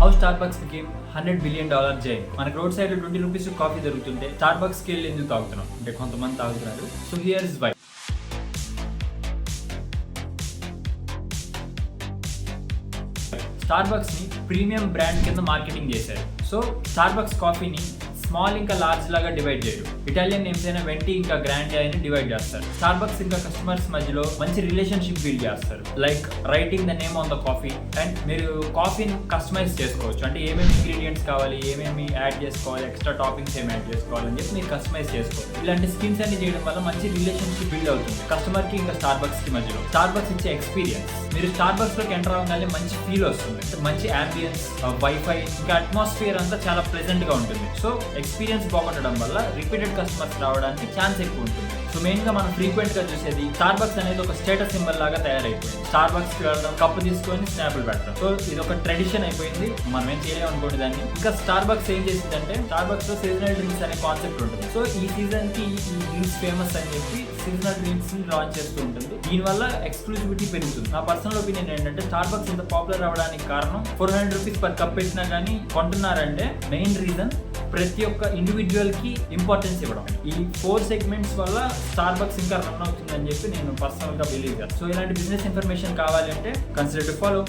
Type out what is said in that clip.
How Starbucks became $100 billion chain. మనకి road side 20 rupees coffee దొరుకుతుంటే Starbucks కి వెళ్ళి ఎందుకు తాగుతున్నాం అంటే కొంతమంది తాగుతున్నారు. So here is why. Starbucks ని ప్రీమియం బ్రాండ్ కింద మార్కెటింగ్ చేశారు. సో స్టార్బక్స్ కాఫీని స్మాల్ ఇంకా లార్జ్ లాగా డివైడ్ చేయరు. ఇటాలియన్ నేమ్స్ అయిన వెంటి ఇంకా గ్రాండే అని డివైడ్ చేస్తారు. స్టార్బక్స్ ఇంకా కస్టమర్స్ మధ్యలో మంచి రిలేషన్షిప్ బిల్డ్ చేస్తారు. Like writing the name on the coffee and మీరు కాఫీని కస్టమైజ్ చేసుకోవచ్చు. అంటే ఏమేమి ఇంగ్రీడియంట్స్ కావాలి, ఏమేమి యాడ్ చేసుకోవాలి, ఎక్స్ట్రా టాపింగ్స్ ఏమి యాడ్ చేసుకోవాలి అని చెప్పి మీరు కస్టమైజ్ చేసుకోవాలి. ఇలాంటి స్కిల్స్ అన్ని చేయడం వల్ల మంచి రిలేషన్షిప్ బిల్డ్ అవుతుంది కస్టమర్ కి ఇంకా స్టార్బక్స్ కి మధ్యలో. స్టార్బక్స్ ఇచ్చే ఎక్స్పీరియన్స్, మీరు స్టార్బక్స్ లోకి ఎంటర్ అవ్వగానే మంచి ఫీల్ వస్తుంది. మంచి అంబియన్స్, వైఫై ఇంకా అట్మాస్ఫియర్ అంతా చాలా ప్లెజెంట్ గా ఉంటుంది. సో ఎక్స్పీరియన్స్ బాగుండడం వల్ల రిపీటెడ్ కస్టమర్స్ రావడానికి ఛాన్స్ ఎక్కువ ఉంటుంది. సో మెయిన్ గా మనం ఫ్రీక్వెంట్ గా చూసేది స్టార్బక్స్ అనేది ఒక స్టేటస్ సింబల్ లాగా తయారైపోయింది. స్టార్బక్స్ కి వెళ్ళడం, కప్పు తీసుకొని స్నాప్లు పెట్టడం. సో ఇది ఒక ట్రెడిషన్ అయిపోయింది. మనం ఏం చేయలేము అనుకోండి దాన్ని. ఇంకా స్టార్బక్స్ ఏం చేసిందంటే స్టార్బక్స్ లో సీజనల్ డ్రింక్స్ అనే కాన్సెప్ట్ ఉంటుంది. సో ఈ సీజన్ కి ఈ డ్రింక్స్ ఫేమస్ అని చెప్పి సీజనల్ డ్రింక్స్ ని లాంచ్ చేస్తూ ఉంటుంది. దీనివల్ల ఎక్స్క్లూసివిటీ పెరుగుతుంది. నా పర్సనల్ ఒపీనియన్ ఏంటంటే స్టార్బక్స్ ఇంత పాపులర్ అవడానికి కారణం 400 రూపీస్ పర్ కప్ పెట్టినా కానీ కొంటున్నారంటే మెయిన్ రీజన్ ప్రతి ఒక్క ఇండివిజువల్ కి ఇంపార్టెన్స్ ఇవ్వడం. ఈ 4 సెగ్మెంట్స్ వల్ల స్టార్బక్స్ ఇంకా రన్ అవుతుందని చెప్పి నేను పర్సనల్ గా బిలీవ్ చేస్తాను. సో ఇలాంటి బిజినెస్ ఇన్ఫర్మేషన్ కావాలంటే కన్సిడర్ టు ఫాలో.